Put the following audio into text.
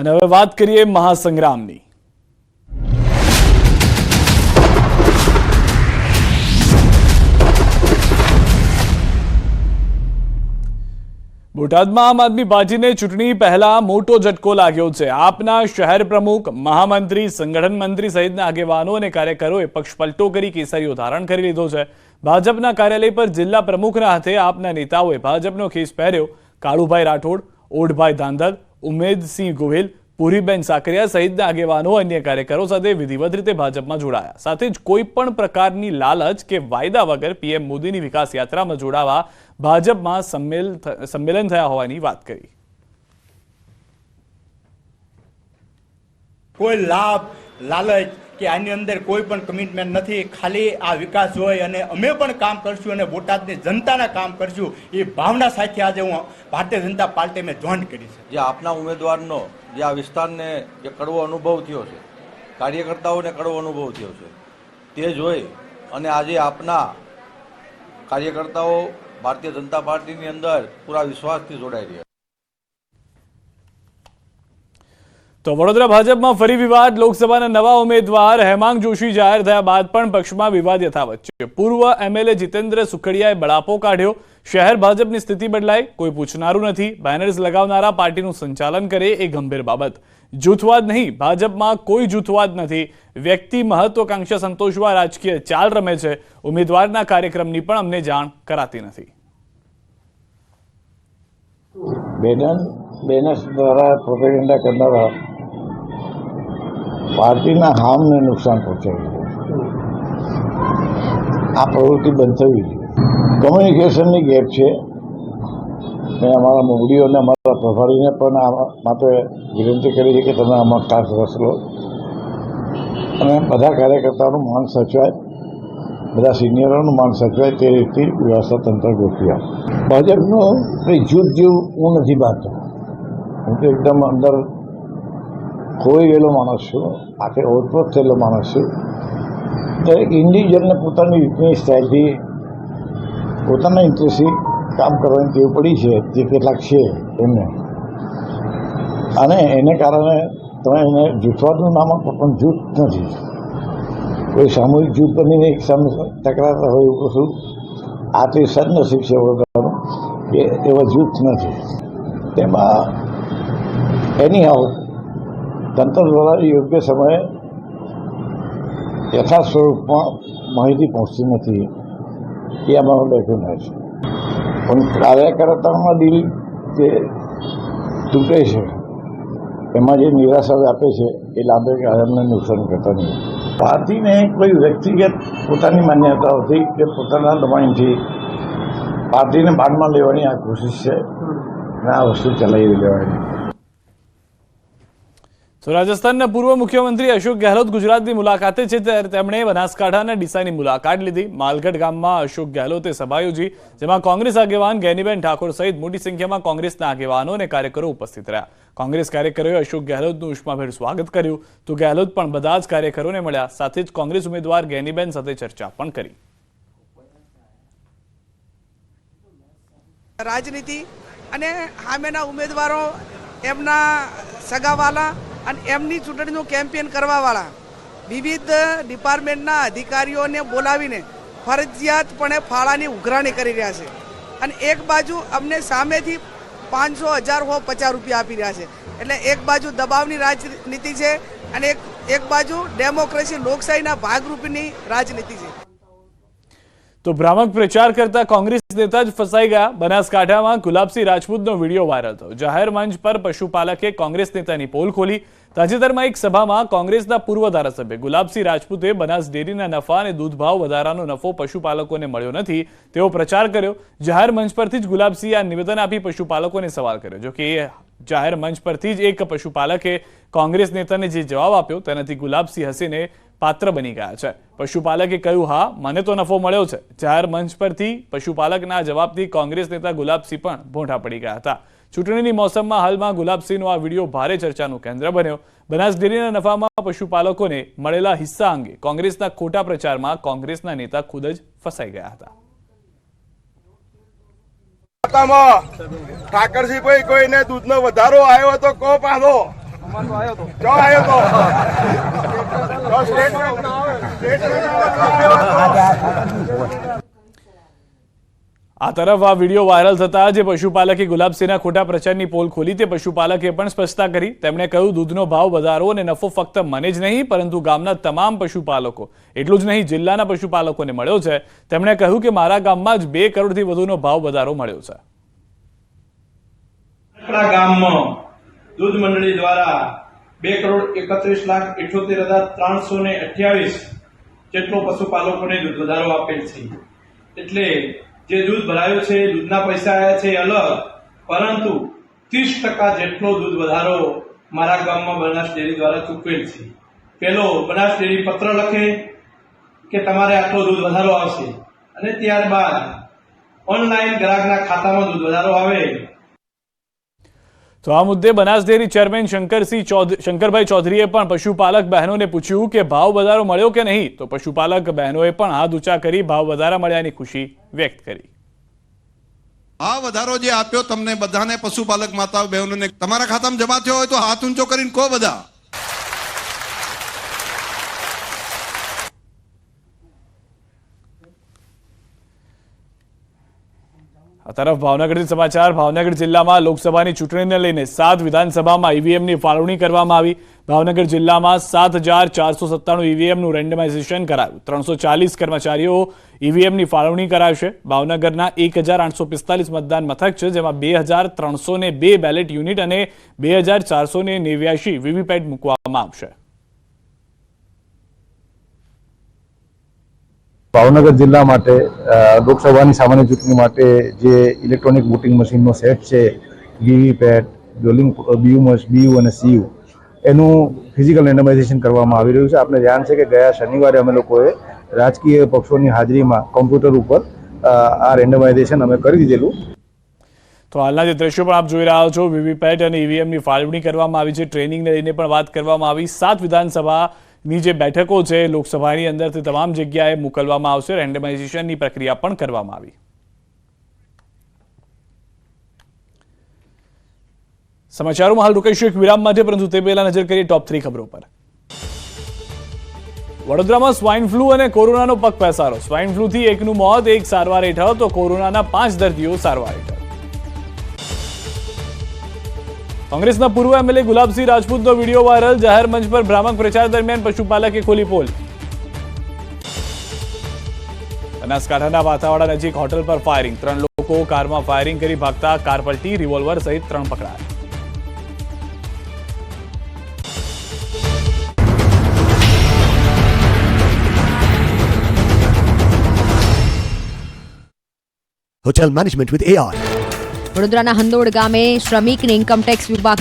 અને હવે વાત કરીએ મહાસંગ્રામની। બોટાદમાં આમ આદમી પાર્ટીને ચૂંટણી પહેલા મોટો ઝટકો લાગ્યો છે। આપના શહેર પ્રમુખ, મહામંત્રી, સંગઠન મંત્રી સહિતના આગેવાનો અને કાર્યકરોએ પક્ષ પલટો કરી કેસરીઓ ધારણ કરી લીધો છે। ભાજપના કાર્યાલય પર જિલ્લા પ્રમુખના હાથે આપના નેતાઓએ ભાજપનો ખેસ પહેર્યો। કાળુભાઈ રાઠોડ, ઓઢભાઈ ધાંધલ, ઉમેદસિંહ ગોહિલ, પૂરીબેન સાકરિયા સહિતના આગેવાનો અન્ય કાર્યકરો સાથે વિધિવત રીતે ભાજપમાં જોડાયા। સાથે જ કોઈ પણ પ્રકારની લાલચ કે વાયદા વગર પીએમ મોદીની વિકાસ યાત્રામાં જોડાવા ભાજપમાં સંમેલન થયા હોવાની વાત કરી। કોઈ લાભ લાલચ કે આની અંદર કોઈ પણ કમિટમેન્ટ નથી, ખાલી આ વિકાસ હોય અને અમે પણ કામ કરશું અને બોટાદની જનતાના કામ કરશું એ ભાવના સાથે આજે હું ભારતીય જનતા પાર્ટીને જોઈન કરી છે। જે આપના ઉમેદવારનો જે આ વિસ્તારને જે કડવો અનુભવ થયો છે, કાર્યકર્તાઓને કડવો અનુભવ થયો છે, તે જોઈ અને આજે આપના કાર્યકર્તાઓ ભારતીય જનતા પાર્ટીની અંદર પૂરા વિશ્વાસથી જોડાઈ રહ્યા। તો વડોદરા ભાજપમાં ફરી વિવાદ। લોકસભાના નવા ઉમેદવાર હેમાંગ જોશી જાહેર થયા બાદ પણ પક્ષમાં વિવાદ યથાવત છે। પૂર્વ એમએલએ જીતેન્દ્ર સુખડિયાએ બળાપો કાઢ્યો। શહેર ભાજપની સ્થિતિ બદલાય, કોઈ પૂછનારું નથી। બેનર્સ લગાવનારા પાર્ટીનું સંચાલન કરે એ ગંભીર બાબત। જૂથવાદ નહીં, ભાજપમાં કોઈ જૂથવાદ નથી। વ્યક્તિ મહત્વાકાંક્ષા સંતોષવા રાજકીય ચાલ રમે છે। ઉમેદવારના કાર્યક્રમની પણ અમને જાણ કરાતી નથી। બેનર્સ દ્વારા પ્રોપેગેન્ડા કરનારા પાર્ટીના હામને નુકસાન પહોંચાડ્યું। આ પ્રવૃત્તિ બંધ થવી જોઈએ। કમ્યુનિકેશનની ગેપ છે। મેં અમારા મોવડીઓ અને અમારા પ્રભારીને પણ આ માટે વિનંતી કરી છે કે તમે આમાં ખાસ રસ લો અને બધા કાર્યકર્તાઓનું માન સચવાય, બધા સિનિયરોનું માન સચવાય તે રીતે વ્યવસ્થા તંત્ર ગોઠવી આપે। ભાજપનું કંઈ જૂથ જેવું હું નથી માનતો। હું તો એકદમ અંદર ખોઈ ગયેલો માણસ છું, આખે ઓતપ્રોત થયેલો માણસ છું। દરેક ઇન્ડિવિજ્યુઅલને પોતાની રીતની સ્ટાઇલથી પોતાના ઇન્ટરેસ્ટથી કામ કરવાની ટેવ પડી છે, જે કેટલાક છે એમને, અને એને કારણે તમે એને જૂથવાદનું નામ આપો પણ જૂથ નથી। કોઈ સામૂહિક જૂથ બનીને એક સામે ટકરાતા હોય એવું કશું આ તે સદનસીબ છે વડોદરાનું કે એવા જૂથ નથી। તેમાં એની હાઉ તંત્ર દ્વારા યોગ્ય સમયે યથાર્થ સ્વરૂપમાં માહિતી પહોંચતી નથી, એ અમારું રેકોગ્નાઇઝ છે। પણ કાર્યકર્તાઓના દિલ જે તૂટે છે, એમાં જે નિરાશા વ્યાપે છે એ લાંબે ગાળાને નુકસાન કરતા નહીં। પાર્ટીને કોઈ વ્યક્તિગત પોતાની માન્યતાઓથી કે પોતાના દબાણથી પાર્ટીને બાનમાં લેવાની આ કોશિશ છે અને આ વસ્તુ ચલાવી લેવાની। તો રાજસ્થાનના પૂર્વ મુખ્યમંત્રી અશોક ગેહલોત ગુજરાતની મુલાકાતે છે, ત્યારે તેમણે બનાસકાંઠાના ડીસાની મુલાકાત લીધી। માલગઢ ગામમાં અશોક ગેહલોતે સભા યોજી, જેમાં કોંગ્રેસ આગેવાન ગેનીબેન ઠાકોર સહિત મોટી સંખ્યામાં કોંગ્રેસના આગેવાનો અને કાર્યકરો ઉપસ્થિત રહ્યા। કોંગ્રેસ કાર્યકરોએ અશોક ગેહલોતનું ઉષ્માભેર સ્વાગત કર્યું, તો ગેહલોત પણ બધા જ કાર્યકરોને મળ્યા। સાથે જ કોંગ્રેસ ઉમેદવાર ગેનીબેન સાથે ચર્ચા પણ કરી। રાજનીતિ અને સામેના ઉમેદવારો, એમના સગાવાલા અને એમની ચૂંટણીનું કેમ્પેન કરવાવાળા વિવિધ ડિપાર્ટમેન્ટના અધિકારીઓને બોલાવીને ફરજિયાતપણે ફાળાની ઉઘરાણી કરી રહ્યા છે। અને એક બાજુ અમને સામેથી 500, 1000, 50 રૂપિયા આપી રહ્યા છે। એટલે એક બાજુ દબાવની રાજનીતિ છે અને એક બાજુ ડેમોક્રેસી લોકશાહીના ભાગરૂપની રાજનીતિ છે। તો ભ્રામક પ્રચાર કરતા કોંગ્રેસ નેતા જ ફસાઈ ગયા। બનાસકાંઠામાં ગુલાબસિંહ રાજપૂતનો વિડીયો વાયરલ થયો। જાહેર મંચ પર પશુપાલકે કોંગ્રેસ નેતાની પોલ ખોલી। તાજેતરમાં એક સભામાં કોંગ્રેસના પૂર્વ ધારાસભ્ય ગુલાબસિંહ રાજપૂતે બનાસ ડેરીના નફા અને દૂધ ભાવ વધારાનો નફો પશુપાલકોને મળ્યો નથી તેવો પ્રચાર કર્યો। જાહેર મંચ પરથી જ ગુલાબસિંહે આ નિવેદન આપી પશુપાલકોને સવાલ કર્યો। જો કે જાહેર મંચ પરથી જ એક પશુપાલકે કોંગ્રેસ નેતાને જે જવાબ આપ્યો તેનાથી ગુલાબસિંહ હસીને પાત્ર બની ગયા છે। પશુપાલકે કહ્યું, હા, મને તો નફો મળ્યો છે। જાહેર મંચ પરથી પશુપાલકના જવાબથી કોંગ્રેસ નેતા ગુલાબસિંહ પણ ભોંઠા પડી ગયા હતા। ચૂંટણીની મોસમમાં હાલમાં ગુલાબસિંહનો આ વિડીયો ભારે ચર્ચાનું કેન્દ્ર બન્યો। બનાસ ડેરીના નફામાં પશુપાલકોને મળેલા હિસ્સા અંગે કોંગ્રેસના ખોટા પ્રચારમાં કોંગ્રેસના નેતા ખુદ જ ફસાઈ ગયા હતા। ઠાકરસિંહ ભાઈ, કોઈને દૂધનો વધારો આવ્યો તો કો પાછો આ તરફ આ વિડીયો વાયરલ થતા જે પશુપાલકે ગુલાબસિંહના ખોટા પ્રચારની પોલ ખોલી તે પશુપાલકે પણ સ્પષ્ટતા કરી. તેમણે કહ્યું, દૂધનો ભાવ વધારો અને નફો ફક્ત મને જ નહીં પરંતુ ગામના તમામ પશુપાલકો, એટલું જ નહીં જિલ્લાના પશુપાલકોને મળ્યો છે. તેમણે કહ્યું કે મારા ગામમાં જ 2 કરોડથી વધુનો ભાવ વધારો મળ્યો છે. આપણા ગામમાં દૂધ મંડળી દ્વારા 2,31,78,328 જેટલો પશુપાલકોને દૂધ વધારો આપેલ છે. એટલે જે દૂધ ભરાયું છે દૂધના પૈસા આવ્યા છે અલગ, પરંતુ 30% જેટલો દૂધ વધારો મારા ગામમાં બનાસ ડેરી દ્વારા ચૂકવેલ છે. પેલો બનાસ ડેરી પત્ર લખે કે તમારે આટલો દૂધ વધારો આવશે અને ત્યારબાદ ઓનલાઈન ગ્રાહકના ખાતામાં દૂધ વધારો આવે. તો આ મુદ્દે બનાસ ડેરી ચેરમેન શંકરભાઈ ચૌધરીએ પણ પશુપાલક બહેનોને પૂછ્યું કે ભાવ વધારો મળ્યો કે નહીં. તો પશુપાલક બહેનોએ પણ હાથ ઊંચા કરી ભાવ વધારા મળ્યાની ખુશી વ્યક્ત કરી. આ વધારો જે આપ્યો તમને બધાને પશુપાલક માતાઓ બહેનોને તમારા ખાતામાં જમા થયો હોય તો હાથ ઊંચો કરીને કહો બધા. આ તરફ ભાવનગરથી સમાચાર. ભાવનગર જિલ્લામાં લોકસભાની ચૂંટણીને લઈને 7 વિધાનસભામાં ઈવીએમની ફાળવણી કરવામાં આવી. ભાવનગર જિલ્લામાં 7,497 ઈવીએમનું રેન્ડમાઇઝેશન કરાયું. 340 કર્મચારીઓ ઈવીએમની ફાળવણી કરાવશે. ભાવનગરના 1,845 મતદાન મથક છે, જેમાં 2,302 બેલેટ યુનિટ અને 2,489 વીવીપેટ મૂકવામાં આવશે. ભાવનગર જિલ્લા માટે લોકસભાની સામાન્ય ચૂંટણી માટે જે ઇલેક્ટ્રોનિક વોટિંગ મશીનનો સેટ છે, વીવીપેટ, બીયુ અને સીયુ, એનું ફિઝિકલ રેન્ડમાઇઝેશન કરવામાં આવી રહ્યું છે. આપને ધ્યાન છે કે ગયા શનિવારે અમે લોકોએ રાજકીય પક્ષોની હાજરીમાં કોમ્પ્યુટર ઉપર આ રેન્ડમાઇઝેશન અમે કરી દીધેલું. તો હાલના જે દ્રશ્યો પણ આપ જોઈ રહ્યા છો, વીવીપેટ અને ઈવીએમની ફાળવણી કરવામાં આવી છે. ટ્રેનિંગને લઈને પણ વાત કરવામાં આવી. 7 વિધાનસભાની જે બેઠકો છે લોકસભાની અંદરથી તમામ જગ્યાએ મોકલવામાં આવશે. રેન્ડમાઇઝેશનની પ્રક્રિયા પણ કરવામાં આવી. સમાચારોમાં હાલ રોકાઈશું એક વિરામ માટે, પરંતુ તે પહેલા નજર કરીએ ટોપ 3 ખબરો પર. વડોદરામાં સ્વાઇન ફ્લૂ અને કોરોનાનો પગપેસારો. સ્વાઇન ફ્લૂથી એકનું મોત, એક સારવાર હેઠળ, તો કોરોનાના 5 દર્દીઓ સારવાર હેઠળ. કોંગ્રેસના પૂર્વ એમએલએ ગુલાબસિંહ રાજપૂતનો વિડીયો વાયરલ. જાહેર મંચ પર ભ્રામક પ્રચાર દરમિયાન પશુપાલકે ખોલી પોલ. બનાસકાંઠાના વાતાવાડા નજીક હોટલ પર ફાયરિંગ. 3 લોકો કારમાં ફાયરિંગ કરી ભાગતા કાર પલટી, રિવોલ્વર સહિત 3 પકડાયા. Hotel management with AR. વડોદરાના હંદોડ ગામે શ્રમિકને ઇન્કમટેક્સ વિભાગ